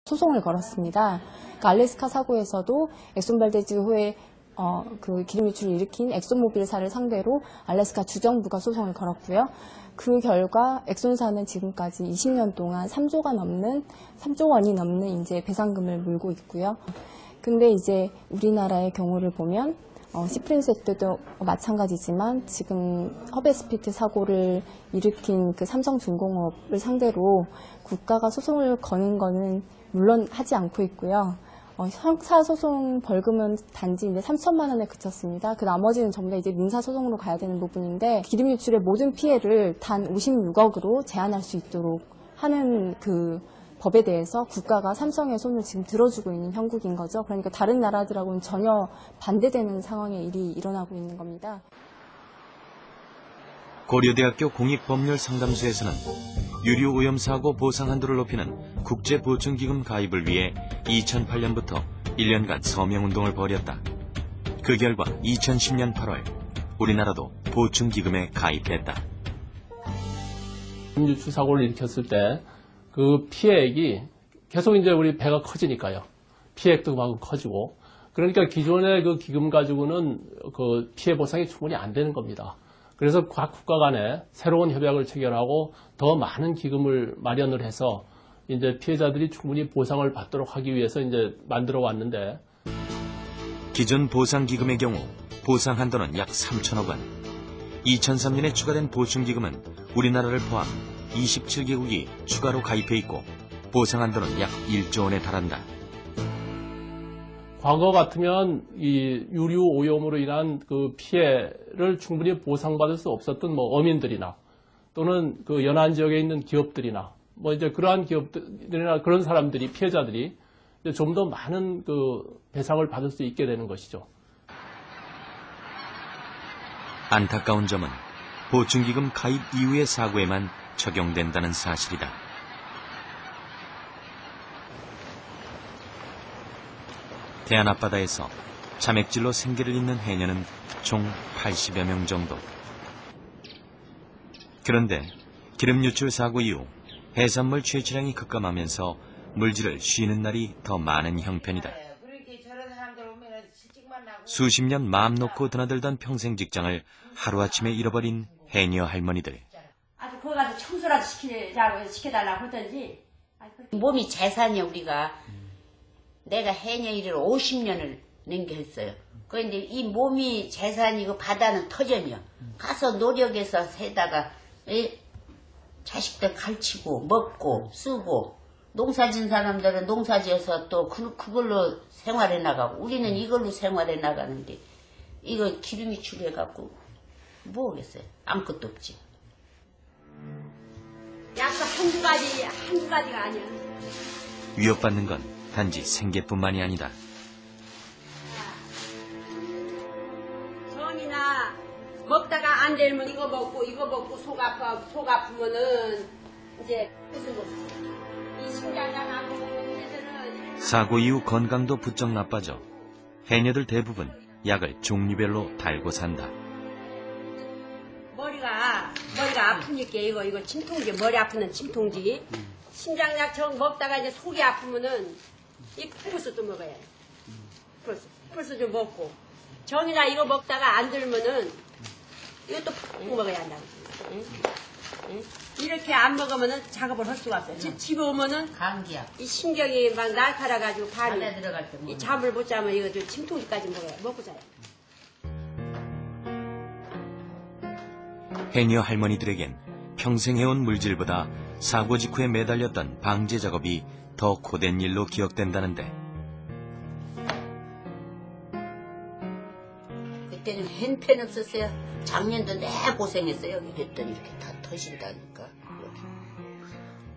소송을 걸었습니다. 그러니까 알래스카 사고에서도 엑손 발데즈호의 그 기름 유출을 일으킨 엑손모빌사를 상대로 알래스카 주정부가 소송을 걸었고요. 그 결과 엑손사는 지금까지 20년 동안 3조 원이 넘는 이제 배상금을 물고 있고요. 근데 이제 우리나라의 경우를 보면 시프린스 때도 마찬가지지만 지금 허베스피트 사고를 일으킨 그 삼성중공업을 상대로 국가가 소송을 거는 거는 물론 하지 않고 있고요. 형사소송 벌금은 단지 이제 3천만 원에 그쳤습니다. 그 나머지는 전부 다 이제 민사소송으로 가야 되는 부분인데 기름 유출의 모든 피해를 단 56억으로 제한할 수 있도록 하는 그 법에 대해서 국가가 삼성의 손을 지금 들어주고 있는 형국인 거죠. 그러니까 다른 나라들하고는 전혀 반대되는 상황의 일이 일어나고 있는 겁니다. 고려대학교 공익법률상담소에서는 유류오염사고 보상 한도를 높이는 국제보충기금 가입을 위해 2008년부터 1년간 서명운동을 벌였다. 그 결과 2010년 8월 우리나라도 보충기금에 가입했다. 유출 사고를 일으켰을 때 그 피해액이 계속 이제 우리 배가 커지니까요. 피해액도 막 커지고 그러니까 기존의 그 기금 가지고는 그 피해 보상이 충분히 안 되는 겁니다. 그래서 각 국가 간에 새로운 협약을 체결하고 더 많은 기금을 마련을 해서 이제 피해자들이 충분히 보상을 받도록 하기 위해서 이제 만들어 왔는데 기존 보상기금의 경우 보상 한도는 약 3천억 원. 2003년에 추가된 보충기금은 우리나라를 포함 27개국이 추가로 가입해 있고 보상 한도는 약 1조 원에 달한다. 과거 같으면 이 유류 오염으로 인한 그 피해를 충분히 보상받을 수 없었던 뭐 어민들이나 또는 그 연안 지역에 있는 기업들이나 뭐 이제 그러한 기업들이나 그런 사람들이 피해자들이 좀 더 많은 그 배상을 받을 수 있게 되는 것이죠. 안타까운 점은 보충기금 가입 이후의 사고에만 적용된다는 사실이다. 대한 앞바다에서 자맥질로 생계를 잇는 해녀는 총 80여 명 정도. 그런데 기름 유출 사고 이후 해산물 채취량이 급감하면서 물질을 쉬는 날이 더 많은 형편이다. 수십 년 마음 놓고 드나들던 평생 직장을 하루아침에 잃어버린 해녀 할머니들. 아주 거기 가서 청소라도 시켜달라고 하던지. 몸이 재산이야 우리가. 내가 해녀 일을 50년을 넘겼어요. 그런데 이 몸이 재산이고 바다는 터전이요. 가서 노력해서 세다가 자식들 가르치고 먹고 쓰고 농사진 사람들은 농사지어서 또 그걸로 생활해 나가고 우리는 이걸로 생활해 나가는데 이거 기름이 출해갖고 뭐 하겠어요. 아무것도 없지. 약도 한두 가지가 아니야. 위협받는 건 단지 생계뿐만이 아니다. 정이나 먹다가 안 되면 이거 먹고 속 아프면은 이제 무슨 이 심장약하고 그래서는 사고 이후 건강도 부쩍 나빠져 해녀들 대부분 약을 종류별로 달고 산다. 머리가 아프니까 이거 침통지 머리 아프는 침통지. 심장약 정 먹다가 이제 속이 아프면은 이 풀수도 먹어야 해. 풀수 좀 먹고 정이나 이거 먹다가 안 들면은 이것도 푹 먹어야 한다고. 응? 이렇게 안 먹으면은 작업을 할 수가 없어요. 집에 오면은 감기야. 이 신경이 막 날카라가지고 밤에 안에 들어갈 때 이 잠을 못 자면 이거 좀 침통지까지 먹고 자요. 해녀 할머니들에겐 평생 해온 물질보다 사고 직후에 매달렸던 방제 작업이 더 고된 일로 기억된다는데. 그때는 핸펜 없었어요. 작년도 내 고생했어요. 이랬더니 이렇게 다 터진다니까.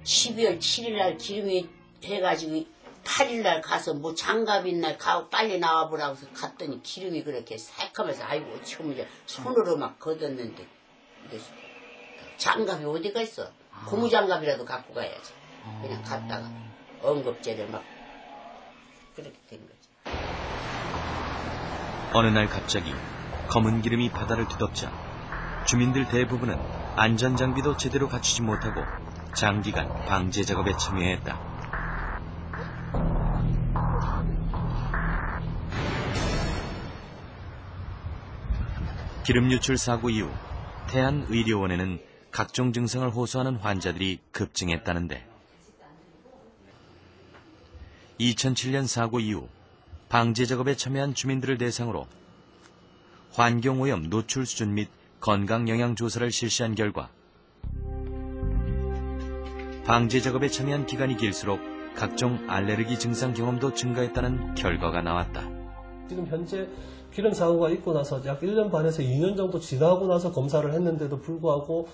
12월 7일 날 기름이 돼가지고 8일 날 가서 뭐 장갑인 날 가고 빨리 나와보라고 해서 갔더니 기름이 그렇게 새까면서 아이고 처음 이제 손으로 막 걷었는데 장갑이 어디가 있어? 고무장갑이라도 갖고 가야지. 그냥 갔다가 응급제를 막 그렇게 된 거지. 어느 날 갑자기 검은 기름이 바다를 뒤덮자 주민들 대부분은 안전장비도 제대로 갖추지 못하고 장기간 방제 작업에 참여했다. 기름 유출 사고 이후 태안의료원에는 각종 증상을 호소하는 환자들이 급증했다는데 2007년 사고 이후 방제 작업에 참여한 주민들을 대상으로 환경오염 노출 수준 및 건강 영향 조사를 실시한 결과 방제 작업에 참여한 기간이 길수록 각종 알레르기 증상 경험도 증가했다는 결과가 나왔다. 지금 현재 기름 사고가 있고 나서 약 1년 반에서 2년 정도 지나고 나서 검사를 했는데도 불구하고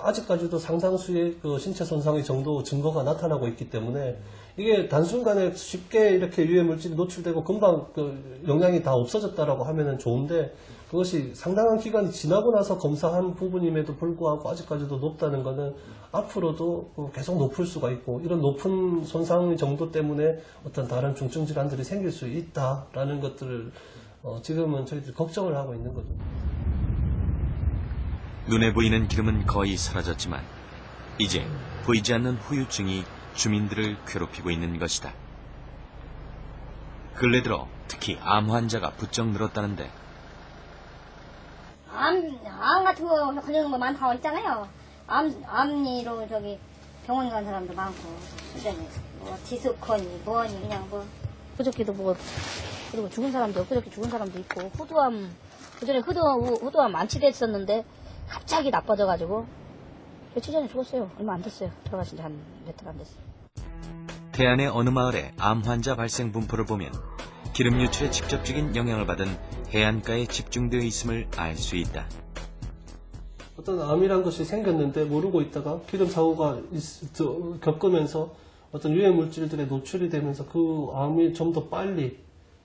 아직까지도 상당수의 그 신체 손상의 정도 증거가 나타나고 있기 때문에 이게 단순간에 쉽게 이렇게 유해 물질이 노출되고 금방 그 영향이 다 없어졌다라고 하면은 좋은데 그것이 상당한 기간이 지나고 나서 검사한 부분임에도 불구하고 아직까지도 높다는 것은 앞으로도 계속 높을 수가 있고 이런 높은 손상의 정도 때문에 어떤 다른 중증 질환들이 생길 수 있다라는 것들을 지금은 저희들이 걱정을 하고 있는 거죠. 눈에 보이는 기름은 거의 사라졌지만 이제 보이지 않는 후유증이 주민들을 괴롭히고 있는 것이다. 근래 들어 특히 암 환자가 부쩍 늘었다는데 암 같은 거 걸리는 거 많다고 있잖아요. 암리로 병원 간 사람도 많고, 뭐 디스코니, 뭐니, 그냥 그저께도 그리고 죽은 사람도, 엊그저께 죽은 사람도 있고, 그전에 후두암 완치됐었는데, 갑자기 나빠져가지고, 며칠 전에 죽었어요. 얼마 안 됐어요. 들어가신 지 한 몇 달 안 됐어요. 태안의 어느 마을의 암 환자 발생 분포를 보면 기름 유출에 직접적인 영향을 받은 해안가에 집중되어 있음을 알 수 있다. 어떤 암이란 것이 생겼는데 모르고 있다가 기름 사고가 겪으면서 어떤 유해 물질들에 노출이 되면서 그 암이 좀 더 빨리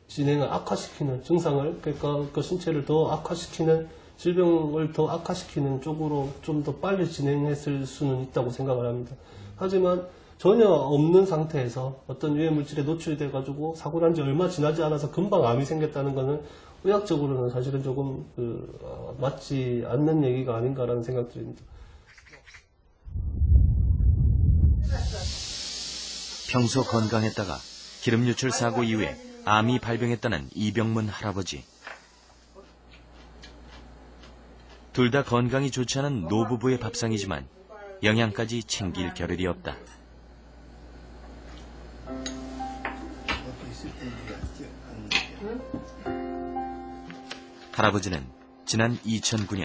진행을 악화시키는 증상을 그러니까 그 신체를 더 악화시키는 질병을 더 악화시키는 쪽으로 좀 더 빨리 진행했을 수는 있다고 생각을 합니다. 하지만 전혀 없는 상태에서 어떤 유해 물질에 노출이 돼가지고 사고 난 지 얼마 지나지 않아서 금방 암이 생겼다는 것은 의학적으로는 사실은 조금 맞지 않는 얘기가 아닌가라는 생각 듭니다. 평소 건강했다가 기름 유출 사고 이후에 암이 발병했다는 이병문 할아버지. 둘 다 건강이 좋지 않은 노부부의 밥상이지만 영양까지 챙길 겨를이 없다. 할아버지는 지난 2009년